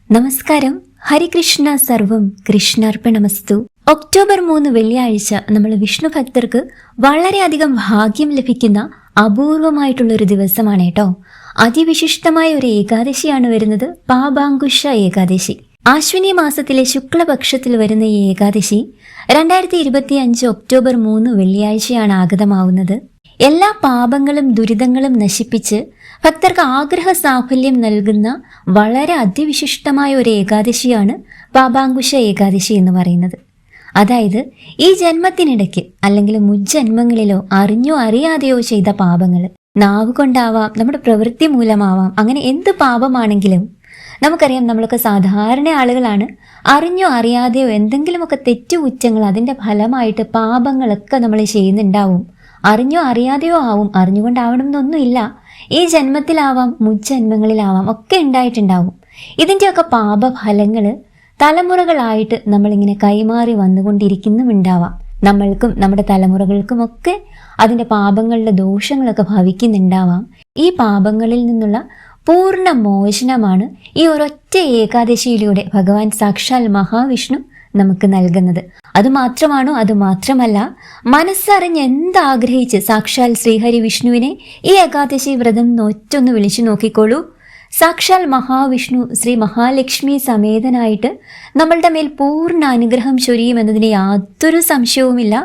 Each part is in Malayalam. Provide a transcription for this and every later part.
നമസ്കാരം. ഹരികൃഷ്ണ സർവം കൃഷ്ണാർപ്പണമസ്തു. ഒക്ടോബർ 3 വെള്ളിയാഴ്ച നമ്മൾ വിഷ്ണു ഭക്തർക്ക് വളരെയധികം ഭാഗ്യം ലഭിക്കുന്ന അപൂർവമായിട്ടുള്ളൊരു ദിവസമാണ് കേട്ടോ. അതിവിശിഷ്ടമായ ഒരു ഏകാദശിയാണ് വരുന്നത്, പാപാങ്കുശ ഏകാദശി. ആശ്വിനി മാസത്തിലെ ശുക്ലപക്ഷത്തിൽ വരുന്ന ഈ ഏകാദശി 2025 ഒക്ടോബർ 3 വെള്ളിയാഴ്ചയാണ് ആഗതമാവുന്നത്. എല്ലാ പാപങ്ങളും ദുരിതങ്ങളും നശിപ്പിച്ച് ഭക്തർക്ക് ആഗ്രഹ സാഫല്യം നൽകുന്ന വളരെ അതിവിശിഷ്ടമായ ഒരു ഏകാദശിയാണ് പാപാങ്കുശ ഏകാദശി എന്ന് പറയുന്നത്. അതായത് ഈ ജന്മത്തിനിടയ്ക്ക് അല്ലെങ്കിൽ മുജ്ജന്മങ്ങളിലോ അറിഞ്ഞോ അറിയാതെയോ ചെയ്ത പാപങ്ങൾ, നാവ് കൊണ്ടാവാം, നമ്മുടെ പ്രവൃത്തി മൂലമാവാം, അങ്ങനെ എന്ത് പാപമാണെങ്കിലും നമുക്കറിയാം, നമ്മളൊക്കെ സാധാരണ ആളുകളാണ്. അറിഞ്ഞോ അറിയാതെയോ എന്തെങ്കിലുമൊക്കെ തെറ്റുകുറ്റങ്ങൾ, അതിൻ്റെ ഫലമായിട്ട് പാപങ്ങളൊക്കെ നമ്മൾ ചെയ്യുന്നുണ്ടാവും. അറിഞ്ഞോ അറിയാതെയോ ആവും, അറിഞ്ഞുകൊണ്ടാവണം എന്നൊന്നുമില്ല. ഈ ജന്മത്തിലാവാം, മുജ്ജന്മങ്ങളിലാവാം, ഒക്കെ ഉണ്ടായിട്ടുണ്ടാവും. ഇതിൻ്റെയൊക്കെ പാപഫലങ്ങൾ തലമുറകളായിട്ട് നമ്മളിങ്ങനെ കൈമാറി വന്നുകൊണ്ടിരിക്കുന്നുമുണ്ടാവാം. നമ്മൾക്കും നമ്മുടെ തലമുറകൾക്കും ഒക്കെ അതിൻ്റെ പാപങ്ങളുടെ ദോഷങ്ങളൊക്കെ ഭവിക്കുന്നുണ്ടാവാം. ഈ പാപങ്ങളിൽ നിന്നുള്ള പൂർണ്ണ മോചനമാണ് ഈ ഒരൊറ്റ ഏകാദശിയിലൂടെ ഭഗവാൻ സാക്ഷാൽ മഹാവിഷ്ണു നമുക്ക് നൽകുന്നത്. അതുമാത്രമാണോ? അതുമാത്രമല്ല, മനസ്സറിഞ്ഞ് എന്താഗ്രഹിച്ച് സാക്ഷാൽ ശ്രീഹരി വിഷ്ണുവിനെ ഈ ഏകാദശി വ്രതം ഒറ്റൊന്ന് വിളിച്ചു നോക്കിക്കോളൂ. സാക്ഷാൽ മഹാവിഷ്ണു ശ്രീ മഹാലക്ഷ്മി സമേതനായിട്ട് നമ്മളുടെ മേൽ പൂർണ്ണ അനുഗ്രഹം ചൊരിയുമെന്നതിന് യാതൊരു സംശയവുമില്ല.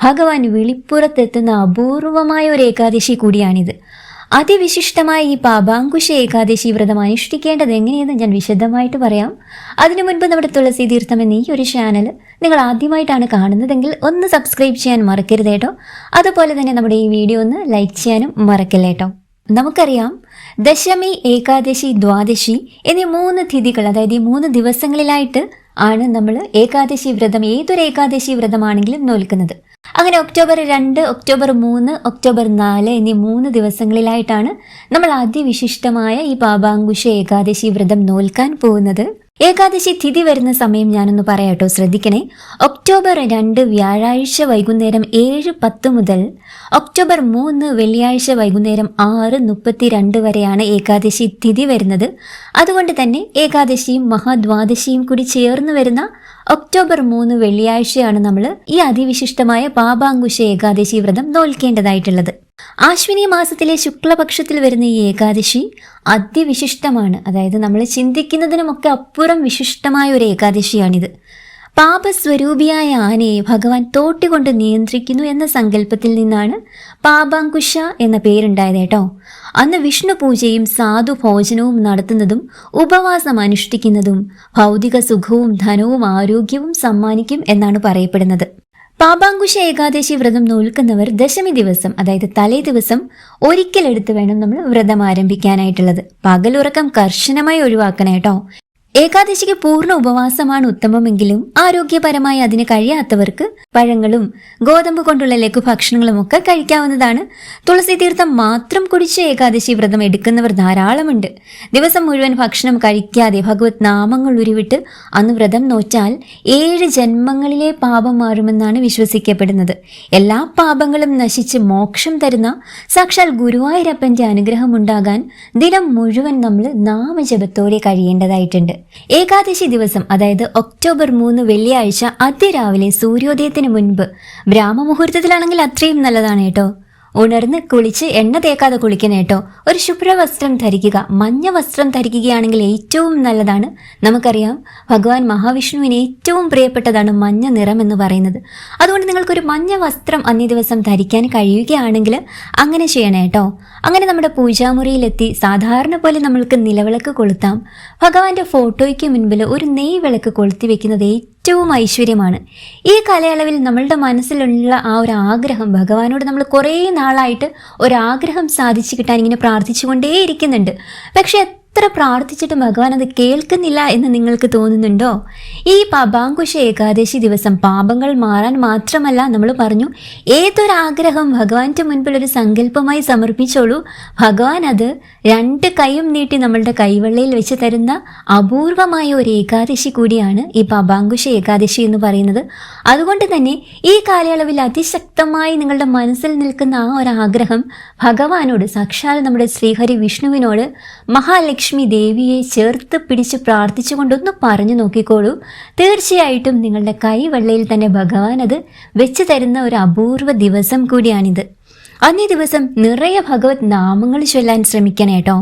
ഭഗവാൻ വിളിപ്പുറത്തെത്തുന്ന അപൂർവമായ ഒരു ഏകാദശി കൂടിയാണിത്. അതിവിശിഷ്ടമായ ഈ പാപാങ്കുശ ഏകാദശി വ്രതം അനുഷ്ഠിക്കേണ്ടത് എങ്ങനെയെന്ന് ഞാൻ വിശദമായിട്ട് പറയാം. അതിനു മുൻപ് നമ്മുടെ തുളസി തീർത്ഥം എന്ന ഈ ഒരു ചാനൽ നിങ്ങൾ ആദ്യമായിട്ടാണ് കാണുന്നതെങ്കിൽ ഒന്ന് സബ്സ്ക്രൈബ് ചെയ്യാൻ മറക്കരുത് കേട്ടോ. അതുപോലെ തന്നെ നമ്മുടെ ഈ വീഡിയോ ഒന്ന് ലൈക്ക് ചെയ്യാനും മറക്കല്ല കേട്ടോ. നമുക്കറിയാം, ദശമി, ഏകാദശി, ദ്വാദശി എന്നീ 3 തിഥികൾ, അതായത് ഈ 3 ദിവസങ്ങളിലായിട്ട് ആണ് നമ്മൾ ഏകാദശി വ്രതം, ഏതൊരു ഏകാദശി വ്രതമാണെങ്കിലും നോൽക്കുന്നത്. അങ്ങനെ ഒക്ടോബർ 2, ഒക്ടോബർ 3, ഒക്ടോബർ 4 എന്നീ 3 ദിവസങ്ങളിലായിട്ടാണ് നമ്മൾ അതിവിശിഷ്ടമായ ഈ പാപാങ്കുശ ഏകാദശി വ്രതം നോൽക്കാൻ പോകുന്നത്. ഏകാദശി തിഥി വരുന്ന സമയം ഞാനൊന്ന് പറയാട്ടോ, ശ്രദ്ധിക്കണേ. ഒക്ടോബർ 2 വ്യാഴാഴ്ച വൈകുന്നേരം 7:10 മുതൽ ഒക്ടോബർ 3 വെള്ളിയാഴ്ച വൈകുന്നേരം 6:32 വരെയാണ് ഏകാദശി തിഥി വരുന്നത്. അതുകൊണ്ട് തന്നെ ഏകാദശിയും മഹാദ്വാദശിയും കൂടി ചേർന്ന് വരുന്ന ഒക്ടോബർ 3 വെള്ളിയാഴ്ചയാണ് നമ്മൾ ഈ അതിവിശിഷ്ടമായ പാപാങ്കുശ ഏകാദശി വ്രതം നോൽക്കേണ്ടതായിട്ടുള്ളത്. ആശ്വിനി മാസത്തിലെ ശുക്ലപക്ഷത്തിൽ വരുന്ന ഈ ഏകാദശി അതിവിശിഷ്ടമാണ്. അതായത് നമ്മൾ ചിന്തിക്കുന്നതിനുമൊക്കെ അപ്പുറം വിശിഷ്ടമായ ഒരു ഏകാദശിയാണിത്. പാപസ്വരൂപിയായ ആനയെ ഭഗവാൻ തോട്ടികൊണ്ട് നിയന്ത്രിക്കുന്നു എന്ന സങ്കല്പത്തിൽ നിന്നാണ് പാപാങ്കുശ എന്ന പേരുണ്ടായത് കേട്ടോ. അന്ന് വിഷ്ണു പൂജയും സാധു ഭോജനവും നടത്തുന്നതും ഉപവാസം അനുഷ്ഠിക്കുന്നതും ഭൗതിക സുഖവും ധനവും ആരോഗ്യവും സമ്മാനിക്കും എന്നാണ് പറയപ്പെടുന്നത്. പാപാങ്കുശ ഏകാദശി വ്രതം നോൽക്കുന്നവർ ദശമി ദിവസം, അതായത് തലേ ദിവസം ഒരിക്കലെടുത്ത് വേണം നമ്മൾ വ്രതം ആരംഭിക്കാനായിട്ടുള്ളത്. പകലുറക്കം കർശനമായി ഒഴിവാക്കണം കേട്ടോ. ഏകാദശിക്ക് പൂർണ്ണ ഉപവാസമാണ് ഉത്തമമെങ്കിലും ആരോഗ്യപരമായി അതിന് കഴിയാത്തവർക്ക് പഴങ്ങളും ഗോതമ്പ് കൊണ്ടുള്ള ലഘുഭക്ഷണങ്ങളും ഒക്കെ കഴിക്കാവുന്നതാണ്. തുളസി തീർത്ഥം മാത്രം കുടിച്ച് ഏകാദശി വ്രതം എടുക്കുന്നവർ ധാരാളമുണ്ട്. ദിവസം മുഴുവൻ ഭക്ഷണം കഴിക്കാതെ ഭഗവത് നാമങ്ങൾ ഉരുവിട്ട് അന്ന് വ്രതം നോറ്റാൽ 7 ജന്മങ്ങളിലെ പാപം മാറുമെന്നാണ് വിശ്വസിക്കപ്പെടുന്നത്. എല്ലാ പാപങ്ങളും നശിച്ച് മോക്ഷം തരുന്ന സാക്ഷാൽ ഗുരുവായൂരപ്പന്റെ അനുഗ്രഹം ഉണ്ടാകാൻ ദിനം മുഴുവൻ നമ്മൾ നാമജപത്തോടെ കഴിയേണ്ടതായിട്ടുണ്ട്. ഏകാദശി ദിവസം, അതായത് ഒക്ടോബർ 3 വെള്ളിയാഴ്ച അതിരാവിലെ സൂര്യോദയത്തിന് മുൻപ്, ബ്രാഹ്മമുഹൂർത്തത്തിലാണെങ്കിൽ അത്രയും നല്ലതാണ് കേട്ടോ, ഉണർന്ന് കുളിച്ച് എണ്ണ തേക്കാതെ കുളിക്കണം കേട്ടോ. ഒരു ശുഭ്രവസ്ത്രം ധരിക്കുക. മഞ്ഞ വസ്ത്രം ധരിക്കുകയാണെങ്കിൽ ഏറ്റവും നല്ലതാണ്. നമുക്കറിയാം, ഭഗവാൻ മഹാവിഷ്ണുവിന് ഏറ്റവും പ്രിയപ്പെട്ടതാണ് മഞ്ഞ നിറം എന്ന് പറയുന്നത്. അതുകൊണ്ട് നിങ്ങൾക്കൊരു മഞ്ഞ വസ്ത്രം അന്നേ ദിവസം ധരിക്കാൻ കഴിയുകയാണെങ്കിൽ അങ്ങനെ ചെയ്യണം കേട്ടോ. അങ്ങനെ നമ്മുടെ പൂജാമുറിയിലെത്തി സാധാരണ പോലെ നമ്മൾക്ക് നിലവിളക്ക് കൊളുത്താം. ഭഗവാന്റെ ഫോട്ടോയ്ക്ക് മുൻപിൽ ഒരു നെയ് വിളക്ക് കൊളുത്തി വെക്കുന്നത് ഏറ്റവും ഐശ്വര്യമാണ്. ഈ കാലയളവിൽ നമ്മളുടെ മനസ്സിലുള്ള ആ ഒരു ആഗ്രഹം, ഭഗവാനോട് നമ്മൾ കുറേ നാളായിട്ട് ഒരാഗ്രഹം സാധിച്ചു കിട്ടാൻ ഇങ്ങനെ പ്രാർത്ഥിച്ചുകൊണ്ടേയിരിക്കുന്നുണ്ട്. പക്ഷെ എത്ര പ്രാർത്ഥിച്ചിട്ടും ഭഗവാൻ അത് കേൾക്കുന്നില്ല എന്ന് നിങ്ങൾക്ക് തോന്നുന്നുണ്ടോ? ഈ പാപാങ്കുശ ഏകാദശി ദിവസം പാപങ്ങൾ മാറാൻ മാത്രമല്ല, നമ്മൾ പറഞ്ഞു, ഏതൊരാഗ്രഹം ഭഗവാന്റെ മുൻപിൽ ഒരു സങ്കല്പമായി സമർപ്പിച്ചോളൂ. ഭഗവാൻ അത് 2 കൈയും നീട്ടി നമ്മളുടെ കൈവെള്ളയിൽ വെച്ച് തരുന്ന അപൂർവമായ ഒരു ഏകാദശി കൂടിയാണ് ഈ പാപാങ്കുശ ഏകാദശി എന്ന് പറയുന്നത്. അതുകൊണ്ട് തന്നെ ഈ കാലയളവിൽ അതിശക്തമായി നിങ്ങളുടെ മനസ്സിൽ നിൽക്കുന്ന ആ ഒരു ആഗ്രഹം ഭഗവാനോട്, സാക്ഷാൽ നമ്മുടെ ശ്രീഹരി വിഷ്ണുവിനോട്, മഹാലക്ഷ്മി മഹാലക്ഷ്മി ദേവിയെ ചേർത്ത് പിടിച്ച് പ്രാർത്ഥിച്ചുകൊണ്ടൊന്ന് പറഞ്ഞു നോക്കിക്കോളൂ. തീർച്ചയായിട്ടും നിങ്ങളുടെ കൈവെള്ളയിൽ തന്നെ ഭഗവാൻ അത് വെച്ച് തരുന്ന ഒരു അപൂർവ ദിവസം കൂടിയാണിത്. അന്നേ ദിവസം നിറയെ ഭഗവത് നാമങ്ങൾ ചൊല്ലാൻ ശ്രമിക്കണം കേട്ടോ.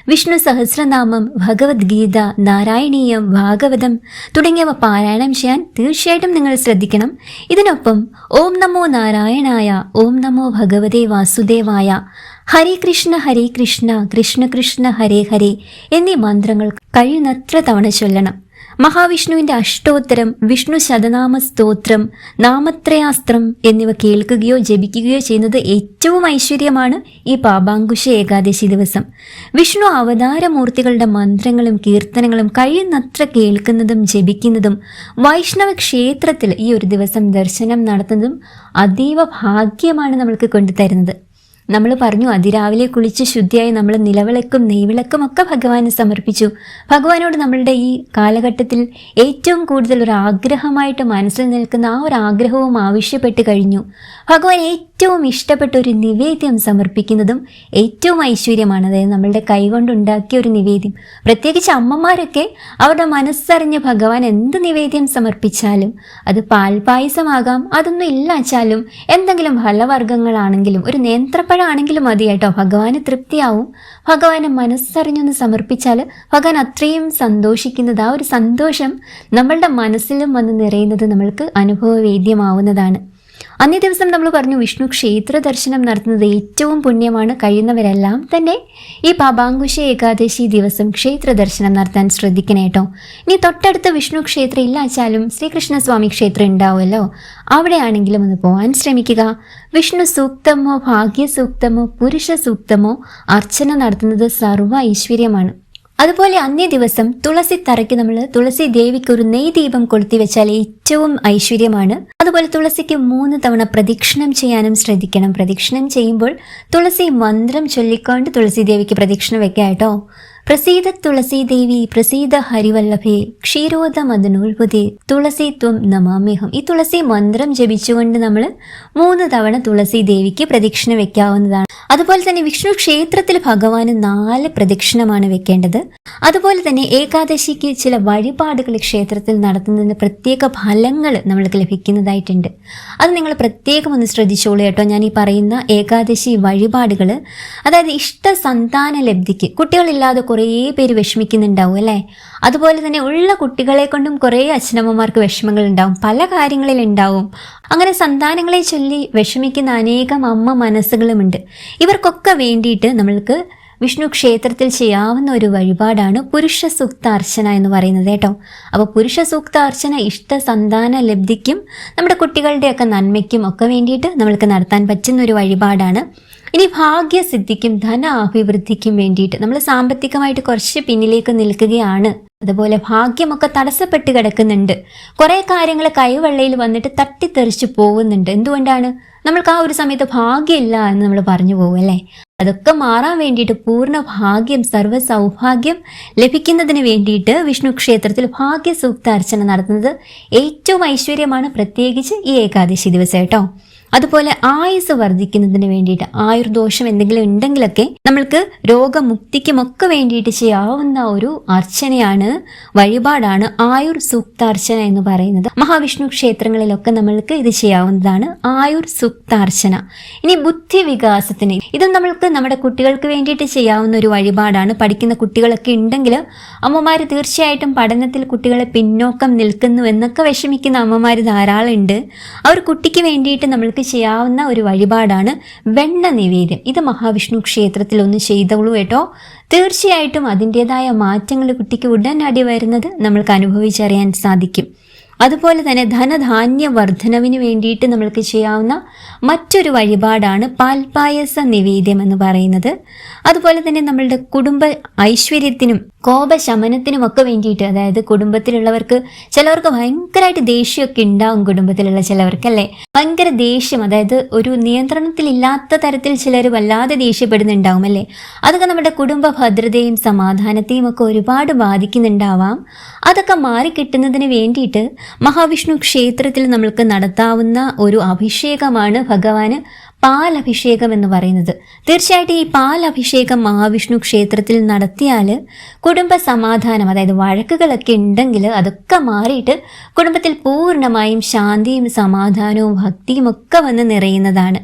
വിഷ്ണു സഹസ്രനാമം, ഭഗവത്ഗീത, നാരായണീയം, ഭാഗവതം തുടങ്ങിയവ പാരായണം ചെയ്യാൻ തീർച്ചയായിട്ടും നിങ്ങൾ ശ്രദ്ധിക്കണം. ഇതിനൊപ്പം ഓം നമോ നാരായണായ, ഓം നമോ ഭഗവതേ വാസുദേവായ, ഹരേ കൃഷ്ണ കൃഷ്ണ കൃഷ്ണ ഹരേ ഹരേ എന്നീ മന്ത്രങ്ങൾ കഴിയുന്നത്ര തവണ ചൊല്ലണം. മഹാവിഷ്ണുവിന്റെ അഷ്ടോത്തരം, വിഷ്ണു ശതനാമ സ്തോത്രം, നാമത്രയാസ്ത്രം എന്നിവ കേൾക്കുകയോ ജപിക്കുകയോ ചെയ്യുന്നത് ഏറ്റവും ഐശ്വര്യമാണ് ഈ പാപാങ്കുശ ഏകാദശി ദിവസം. വിഷ്ണു അവതാരമൂർത്തികളുടെ മന്ത്രങ്ങളും കീർത്തനങ്ങളും കഴിയുന്നത്ര കേൾക്കുന്നതും ജപിക്കുന്നതും വൈഷ്ണവ ക്ഷേത്രത്തിൽ ഈ ഒരു ദിവസം ദർശനം നടത്തുന്നതും അതീവ ഭാഗ്യമാണ് നമ്മൾക്ക് കൊണ്ടുതരുന്നത്. നമ്മൾ പറഞ്ഞു, അതിരാവിലെ കുളിച്ച് ശുദ്ധിയായി നമ്മൾ നിലവിളക്കും നെയ്വിളക്കും ഒക്കെ ഭഗവാന് സമർപ്പിച്ചു. ഭഗവാനോട് നമ്മളുടെ ഈ കാലഘട്ടത്തിൽ ഏറ്റവും കൂടുതൽ ഒരു ആഗ്രഹമായിട്ട് മനസ്സിൽ നിൽക്കുന്ന ആ ഒരു ആഗ്രഹവും ആവശ്യപ്പെട്ട് കഴിഞ്ഞു. ഭഗവാൻ ഏറ്റവും ഇഷ്ടപ്പെട്ട ഒരു നിവേദ്യം സമർപ്പിക്കുന്നതും ഏറ്റവും ഐശ്വര്യമാണ്. അതായത് നമ്മളുടെ കൈകൊണ്ടുണ്ടാക്കിയ ഒരു നിവേദ്യം. പ്രത്യേകിച്ച് അമ്മമാരൊക്കെ അവരുടെ മനസ്സറിഞ്ഞ് ഭഗവാൻ എന്ത് നിവേദ്യം സമർപ്പിച്ചാലും, അത് പാൽപായസമാകാം, അതൊന്നും ഇല്ലാച്ചാലും എന്തെങ്കിലും ഫലവർഗ്ഗങ്ങളാണെങ്കിലും ഒരു നേന്ത്രപ്പഴമാണെങ്കിലും മതി കേട്ടോ, ഭഗവാന് തൃപ്തിയാവും. ഭഗവാനെ മനസ്സറിഞ്ഞൊന്ന് സമർപ്പിച്ചാൽ ഭഗവാൻ അത്രയും സന്തോഷിക്കുന്നത്, ആ ഒരു സന്തോഷം നമ്മളുടെ മനസ്സിലും വന്ന് നിറയുന്നത് നമ്മൾക്ക് അനുഭവവേദ്യമാവുന്നതാണ്. അന്നേ ദിവസം നമ്മൾ പറഞ്ഞു, വിഷ്ണു ക്ഷേത്ര ദർശനം നടത്തുന്നത് ഏറ്റവും പുണ്യമാണ്. കഴിയുന്നവരെല്ലാം തന്നെ ഈ പാപാങ്കുശ ഏകാദശി ദിവസം ക്ഷേത്ര ദർശനം നടത്താൻ ശ്രദ്ധിക്കണേ കേട്ടോ. ഇനി തൊട്ടടുത്ത വിഷ്ണു ക്ഷേത്രം ഇല്ലാച്ചാലും ശ്രീകൃഷ്ണസ്വാമി ക്ഷേത്രം ഉണ്ടാവുമല്ലോ, അവിടെയാണെങ്കിലും ഒന്ന് പോകാൻ ശ്രമിക്കുക. വിഷ്ണു സൂക്തമോ ഭാഗ്യ സൂക്തമോ പുരുഷ സൂക്തമോ അർച്ചന നടത്തുന്നത് സർവ്വ ഐശ്വര്യമാണ്. അതുപോലെ അന്നേ ദിവസം തുളസി തറയ്ക്ക് നമ്മൾ തുളസി ദേവിക്ക് ഒരു നെയ് ദീപം കൊളുത്തി വെച്ചാൽ ഏറ്റവും ഐശ്വര്യമാണ്. അതുപോലെ തുളസിക്ക് 3 തവണ പ്രദക്ഷിണം ചെയ്യാനും ശ്രദ്ധിക്കണം. പ്രദക്ഷിണം ചെയ്യുമ്പോൾ തുളസി മന്ത്രം ചൊല്ലിക്കൊണ്ട് തുളസി ദേവിക്ക് പ്രദക്ഷിണം വെക്കാം കേട്ടോ. പ്രസീദ തുളസി ദേവി പ്രസീദ ഹരിവല്ലഭേ ക്ഷീരോദ മദനോത്ഭുതേ തുളസി ത്വം നമാമ്യഹം. ഈ തുളസി മന്ത്രം ജപിച്ചുകൊണ്ട് നമ്മൾ 3 തവണ തുളസി ദേവിക്ക് പ്രദക്ഷിണം വെക്കാവുന്നതാണ്. അതുപോലെ തന്നെ വിഷ്ണു ക്ഷേത്രത്തിൽ ഭഗവാന് 4 പ്രദക്ഷിണമാണ് വെക്കേണ്ടത്. അതുപോലെ തന്നെ ഏകാദശിക്ക് ചില വഴിപാടുകൾ ക്ഷേത്രത്തിൽ നടത്തുന്നതിന് പ്രത്യേക ഫലങ്ങൾ നമ്മൾക്ക് ലഭിക്കുന്നതായിട്ടുണ്ട്. അത് നിങ്ങൾ പ്രത്യേകം ഒന്ന് ശ്രദ്ധിച്ചോളൂ കേട്ടോ. ഞാൻ ഈ പറയുന്ന ഏകാദശി വഴിപാടുകൾ, അതായത് ഇഷ്ട സന്താന ലബ്ധിക്ക്, കുട്ടികളില്ലാതെ കുറേ പേര് വിഷമിക്കുന്നുണ്ടാവും അല്ലേ. അതുപോലെ തന്നെ ഉള്ള കുട്ടികളെ കൊണ്ടും കുറേ അച്ഛനമ്മമാർക്ക് വിഷമങ്ങൾ ഉണ്ടാവും, പല കാര്യങ്ങളിൽ ഉണ്ടാവും. അങ്ങനെ സന്താനങ്ങളെ ചൊല്ലി വിഷമിക്കുന്ന അനേകം അമ്മ മനസ്സുകളുമുണ്ട്. ഇവർക്കൊക്കെ വേണ്ടിയിട്ട് നമ്മൾക്ക് വിഷ്ണു ക്ഷേത്രത്തിൽ ചെയ്യാവുന്ന ഒരു വഴിപാടാണ് പുരുഷ സൂക്ത അർച്ചന എന്ന് പറയുന്നത് കേട്ടോ. അപ്പോൾ പുരുഷ സൂക്ത അർച്ചന ഇഷ്ട സന്താന ലബ്ധിക്കും നമ്മുടെ കുട്ടികളുടെയൊക്കെ നന്മയ്ക്കും ഒക്കെ വേണ്ടിയിട്ട് നമ്മൾക്ക് നടത്താൻ പറ്റുന്ന ഒരു വഴിപാടാണ്. ഇനി ഭാഗ്യസിദ്ധിക്കും ധന അഭിവൃദ്ധിക്കും വേണ്ടിയിട്ട് നമ്മൾ സാമ്പത്തികമായിട്ട് കുറച്ച് പിന്നിലേക്ക് നിൽക്കുകയാണ്, അതുപോലെ ഭാഗ്യമൊക്കെ തടസ്സപ്പെട്ട് കിടക്കുന്നുണ്ട്, കുറേ കാര്യങ്ങൾ കൈവെള്ളയിൽ വന്നിട്ട് തട്ടിത്തെറിച്ച് പോകുന്നുണ്ട്. എന്തുകൊണ്ടാണ്? നമ്മൾക്ക് ആ ഒരു സമയത്ത് ഭാഗ്യമില്ല എന്ന് നമ്മൾ പറഞ്ഞു പോകും അല്ലേ. അതൊക്കെ മാറാൻ വേണ്ടിയിട്ട് പൂർണ്ണ ഭാഗ്യം, സർവ്വ സൗഭാഗ്യം ലഭിക്കുന്നതിന് വേണ്ടിയിട്ട് വിഷ്ണു ക്ഷേത്രത്തിൽ ഭാഗ്യ സൂക്ത അർച്ചന നടത്തുന്നത് ഏറ്റവും ഐശ്വര്യമാണ്, പ്രത്യേകിച്ച് ഈ ഏകാദശി ദിവസം കേട്ടോ. അതുപോലെ ആയുസ് വർദ്ധിക്കുന്നതിന് വേണ്ടിയിട്ട്, ആയുർദോഷം എന്തെങ്കിലും ഉണ്ടെങ്കിലൊക്കെ നമ്മൾക്ക് രോഗമുക്തിക്കുമൊക്കെ വേണ്ടിയിട്ട് ചെയ്യാവുന്ന ഒരു അർച്ചനയാണ്, വഴിപാടാണ് ആയുർ സൂക്താർച്ചന എന്ന് പറയുന്നത്. മഹാവിഷ്ണു ക്ഷേത്രങ്ങളിലൊക്കെ നമ്മൾക്ക് ഇത് ചെയ്യാവുന്നതാണ്, ആയുർ സൂക്താർച്ചന. ഇനി ബുദ്ധി വികാസത്തിന്, ഇതും നമ്മൾക്ക് നമ്മുടെ കുട്ടികൾക്ക് വേണ്ടിയിട്ട് ചെയ്യാവുന്ന ഒരു വഴിപാടാണ്. പഠിക്കുന്ന കുട്ടികളൊക്കെ ഉണ്ടെങ്കിൽ അമ്മമാർ തീർച്ചയായിട്ടും പഠനത്തിൽ കുട്ടികളെ പിന്നോക്കം നിൽക്കുന്നു എന്നൊക്കെ വിഷമിക്കുന്ന അമ്മമാർ ധാരാളം ഉണ്ട്. ആ ഒരു കുട്ടിക്ക് വേണ്ടിയിട്ട് നമ്മൾക്ക് ചെയ്യാവുന്ന ഒരു വഴിപാടാണ് വെണ്ണ നിവേദ്യം. ഇത് മഹാവിഷ്ണു ക്ഷേത്രത്തിൽ ഒന്ന് ചെയ്തോളൂ കേട്ടോ. തീർച്ചയായിട്ടും അതിൻ്റെതായ മാറ്റങ്ങൾ കുട്ടിക്ക് ഉടനടി വരുന്നത് നമ്മൾക്ക് അനുഭവിച്ചറിയാൻ സാധിക്കും. അതുപോലെ തന്നെ ധനധാന്യ വർധനവിന് വേണ്ടിയിട്ട് നമ്മൾക്ക് ചെയ്യാവുന്ന മറ്റൊരു വഴിപാടാണ് പാൽപായസ നിവേദ്യം എന്ന് പറയുന്നത്. അതുപോലെ തന്നെ നമ്മളുടെ കുടുംബ ഐശ്വര്യത്തിനും കോപശമനത്തിനുമൊക്കെ വേണ്ടിയിട്ട്, അതായത് കുടുംബത്തിലുള്ളവർക്ക് ചിലവർക്ക് ഭയങ്കരമായിട്ട് ദേഷ്യമൊക്കെ ഉണ്ടാവും, കുടുംബത്തിലുള്ള ചിലവർക്കല്ലേ ഭയങ്കര ദേഷ്യം, അതായത് ഒരു നിയന്ത്രണത്തിലില്ലാത്ത തരത്തിൽ ചിലർ വല്ലാതെ ദേഷ്യപ്പെടുന്നുണ്ടാവും അല്ലേ. അതൊക്കെ നമ്മുടെ കുടുംബ ഭദ്രതയും സമാധാനത്തെയും ഒക്കെ ഒരുപാട് ബാധിക്കുന്നുണ്ടാവാം. അതൊക്കെ മാറിക്കിട്ടുന്നതിന് വേണ്ടിയിട്ട് മഹാവിഷ്ണു ക്ഷേത്രത്തിൽ നമ്മൾക്ക് നടത്താവുന്ന ഒരു അഭിഷേകമാണ് ഭഗവാന് പാലഭിഷേകം എന്ന് പറയുന്നത്. തീർച്ചയായിട്ടും ഈ പാലഭിഷേകം മഹാവിഷ്ണു ക്ഷേത്രത്തിൽ നടത്തിയാൽ കുടുംബ സമാധാനം, അതായത് വഴക്കുകളൊക്കെ ഉണ്ടെങ്കിൽ അതൊക്കെ മാറിയിട്ട് കുടുംബത്തിൽ പൂർണ്ണമായും ശാന്തിയും സമാധാനവും ഭക്തിയും ഒക്കെ വന്ന് നിറയുന്നതാണ്.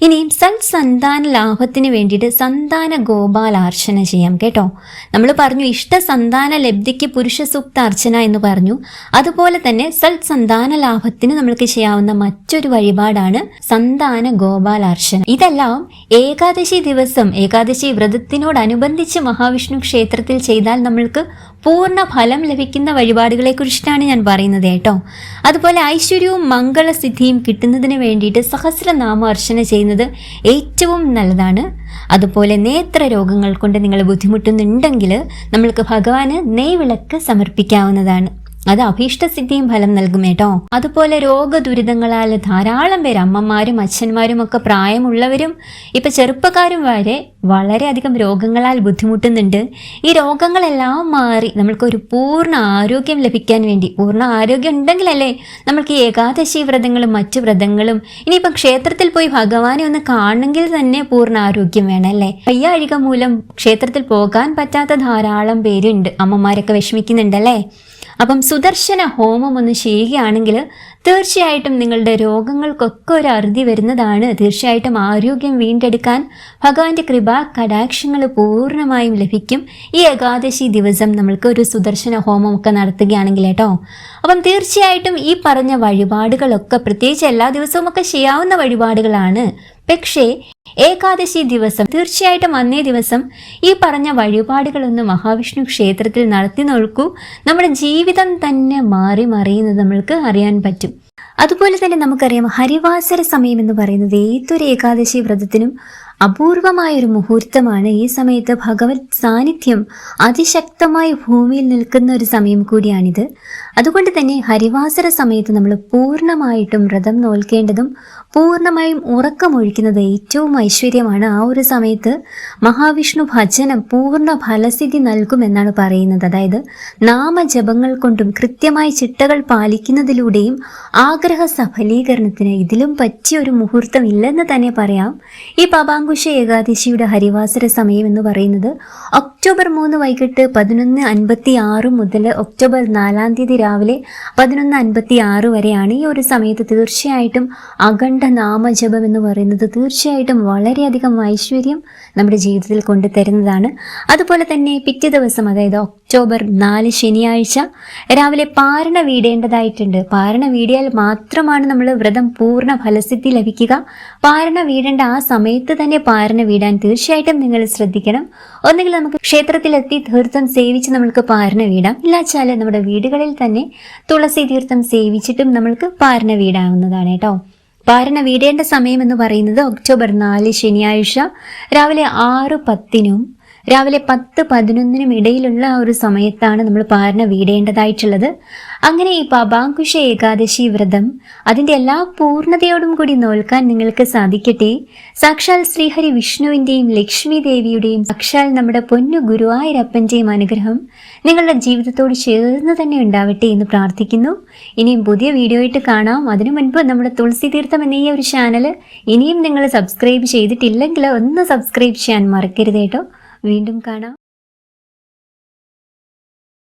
ഇനിയും സന്താന ലാഭത്തിന് വേണ്ടിയിട്ട് സന്താന ഗോപാലാർച്ചന ചെയ്യാം കേട്ടോ. നമ്മൾ പറഞ്ഞു ഇഷ്ട സന്താന ലബ്ധിക്ക് പുരുഷ സൂക്ത അർച്ചന എന്ന് പറഞ്ഞു. അതുപോലെ തന്നെ സന്താന ലാഭത്തിന് നമ്മൾക്ക് ചെയ്യാവുന്ന മറ്റൊരു വഴിപാടാണ് സന്താന ഗോപാലാർച്ചന. ഇതെല്ലാം ഏകാദശി ദിവസം, ഏകാദശി വ്രതത്തിനോടനുബന്ധിച്ച് മഹാവിഷ്ണു ക്ഷേത്രത്തിൽ ചെയ്താൽ നമ്മൾക്ക് പൂർണ്ണ ഫലം ലഭിക്കുന്ന വഴിപാടുകളെ കുറിച്ചിട്ടാണ് ഞാൻ പറയുന്നത് കേട്ടോ. അതുപോലെ ഐശ്വര്യവും മംഗളസിദ്ധിയും കിട്ടുന്നതിന് വേണ്ടിയിട്ട് സഹസ്രനാമ അർച്ചന ചെയ്യുന്നത് ഏറ്റവും നല്ലതാണ്. അതുപോലെ നേത്ര രോഗങ്ങൾ കൊണ്ട് നിങ്ങൾ ബുദ്ധിമുട്ടുന്നുണ്ടെങ്കിൽ നമ്മൾക്ക് ഭഗവാന് നെയ്വിളക്ക് സമർപ്പിക്കാവുന്നതാണ്. അത് അഭീഷ്ടസിദ്ധിയും ഫലം നൽകും കേട്ടോ. അതുപോലെ രോഗദുരിതങ്ങളാൽ ധാരാളം പേര്, അമ്മമാരും അച്ഛന്മാരും ഒക്കെ പ്രായമുള്ളവരും ഇപ്പൊ ചെറുപ്പക്കാരും വരെ വളരെയധികം രോഗങ്ങളാൽ ബുദ്ധിമുട്ടുന്നുണ്ട്. ഈ രോഗങ്ങളെല്ലാം മാറി നമ്മൾക്കൊരു പൂർണ്ണ ആരോഗ്യം ലഭിക്കാൻ വേണ്ടി, പൂർണ്ണ ആരോഗ്യം ഉണ്ടെങ്കിലല്ലേ നമ്മൾക്ക് ഈ ഏകാദശി വ്രതങ്ങളും മറ്റു വ്രതങ്ങളും, ഇനിയിപ്പം ക്ഷേത്രത്തിൽ പോയി ഭഗവാനെ ഒന്ന് കാണണമെങ്കിൽ തന്നെ പൂർണ്ണ ആരോഗ്യം വേണം അല്ലേ. വയ്യാഴിക മൂലം ക്ഷേത്രത്തിൽ പോകാൻ പറ്റാത്ത ധാരാളം പേരുണ്ട്, അമ്മമാരൊക്കെ വിഷമിക്കുന്നുണ്ടല്ലേ. അപ്പം സുദർശന ഹോമം ഒന്ന് ചെയ്യുകയാണെങ്കിൽ തീർച്ചയായിട്ടും നിങ്ങളുടെ രോഗങ്ങൾക്കൊക്കെ ഒരു അറുതി വരുന്നതാണ്. തീർച്ചയായിട്ടും ആരോഗ്യം വീണ്ടെടുക്കാൻ ഭഗവാന്റെ കൃപ കടാക്ഷങ്ങൾ പൂർണ്ണമായും ലഭിക്കും ഈ ഏകാദശി ദിവസം നമ്മൾക്ക് ഒരു സുദർശന ഹോമം ഒക്കെ നടത്തുകയാണെങ്കിൽ കേട്ടോ. അപ്പം തീർച്ചയായിട്ടും ഈ പറഞ്ഞ വഴിപാടുകളൊക്കെ പ്രത്യേകിച്ച് എല്ലാ ദിവസവും ഒക്കെ ചെയ്യാവുന്ന വഴിപാടുകളാണ്. പക്ഷേ ഏകാദശി ദിവസം തീർച്ചയായിട്ടും അന്നേ ദിവസം ഈ പറഞ്ഞ വഴിപാടുകളൊന്ന് മഹാവിഷ്ണു ക്ഷേത്രത്തിൽ നടത്തി നോക്കൂ. നമ്മുടെ ജീവിതം തന്നെ മാറി മറിയുന്നത് നമ്മൾക്ക് അറിയാൻ പറ്റും. അതുപോലെ തന്നെ നമുക്കറിയാം ഹരിവാസര സമയം എന്ന് പറയുന്നത് ഏതൊരു ഏകാദശി വ്രതത്തിനും അപൂർവമായൊരു മുഹൂർത്തമാണ്. ഈ സമയത്ത് ഭഗവത് സാന്നിധ്യം അതിശക്തമായി ഭൂമിയിൽ നിൽക്കുന്ന ഒരു സമയം കൂടിയാണിത്. അതുകൊണ്ട് തന്നെ ഹരിവാസര സമയത്ത് നമ്മൾ പൂർണ്ണമായിട്ടും വ്രതം നോൽക്കേണ്ടതും പൂർണ്ണമായും ഉറക്കമൊഴിക്കുന്നത് ഏറ്റവും ഐശ്വര്യമാണ്. ആ ഒരു സമയത്ത് മഹാവിഷ്ണു ഭജനം പൂർണ്ണ ഫലസിദ്ധി നൽകുമെന്നാണ് പറയുന്നത്. അതായത് നാമജപങ്ങൾ കൊണ്ടും കൃത്യമായി ചിട്ടകൾ പാലിക്കുന്നതിലൂടെയും ആഗ്രഹ സഫലീകരണത്തിന് ഇതിലും പറ്റിയ ഒരു മുഹൂർത്തം ഇല്ലെന്ന് തന്നെ പറയാം. ഈ പാപാങ്കുശ ഏകാദശിയുടെ ഹരിവാസര സമയം എന്ന് പറയുന്നത് ഒക്ടോബർ 3 വൈകിട്ട് 11:56 മുതൽ ഒക്ടോബർ 4 രാവിലെ 11:56 വരെയാണ്. ഈ ഒരു സമയത്ത് തീർച്ചയായിട്ടും അഖണ്ഡ നാമജപം എന്ന് പറയുന്നത് തീർച്ചയായിട്ടും വളരെയധികം ഐശ്വര്യം നമ്മുടെ ജീവിതത്തിൽ കൊണ്ടുതരുന്നതാണ്. അതുപോലെ തന്നെ പിറ്റേ ദിവസം, അതായത് ഒക്ടോബർ 4 ശനിയാഴ്ച രാവിലെ പാരണ വീടേണ്ടതായിട്ടുണ്ട്. പാരണ വീടിയാൽ മാത്രമാണ് നമ്മൾ വ്രതം പൂർണ്ണ ഫലസിദ്ധി ലഭിക്കുക. പാരണ വീടേണ്ട ആ സമയത്ത് തന്നെ പാരണ വീടാൻ തീർച്ചയായിട്ടും നിങ്ങൾ ശ്രദ്ധിക്കണം. ഒന്നുകിൽ നമുക്ക് ക്ഷേത്രത്തിലെത്തി തീർത്ഥം സേവിച്ച് നമ്മൾക്ക് പാരണ വീടാം, ഇല്ലാച്ചാൽ നമ്മുടെ വീടുകളിൽ തന്നെ തുളസി തീർത്ഥം സേവിച്ചിട്ടും നമ്മൾക്ക് പാരണ വീടാവുന്നതാണ് കേട്ടോ. പാരണ വീടേണ്ട സമയം എന്ന് പറയുന്നത് ഒക്ടോബർ 4 ശനിയാഴ്ച രാവിലെ 6:10 രാവിലെ 10-11 ഇടയിലുള്ള ഒരു സമയത്താണ് നമ്മൾ പാരണ വീടേണ്ടതായിട്ടുള്ളത്. അങ്ങനെ ഈ പാപാങ്കുശ ഏകാദശി വ്രതം അതിൻ്റെ എല്ലാ പൂർണ്ണതയോടും കൂടി നോൽക്കാൻ നിങ്ങൾക്ക് സാധിക്കട്ടെ. സാക്ഷാൽ ശ്രീഹരി വിഷ്ണുവിൻ്റെയും ലക്ഷ്മി ദേവിയുടെയും സാക്ഷാൽ നമ്മുടെ പൊന്നു ഗുരുവായൂരപ്പൻ്റെയും അനുഗ്രഹം നിങ്ങളുടെ ജീവിതത്തോട് ചേർന്ന് തന്നെ ഉണ്ടാവട്ടെ എന്ന് പ്രാർത്ഥിക്കുന്നു. ഇനിയും പുതിയ വീഡിയോ ആയിട്ട് കാണാം. അതിനു മുൻപ് നമ്മുടെ തുളസി തീർത്ഥം എന്ന ഈ ഒരു ചാനൽ ഇനിയും നിങ്ങൾ സബ്സ്ക്രൈബ് ചെയ്തിട്ടില്ലെങ്കിൽ ഒന്ന് സബ്സ്ക്രൈബ് ചെയ്യാൻ മറക്കരുത് കേട്ടോ. വീണ്ടും കാണാം.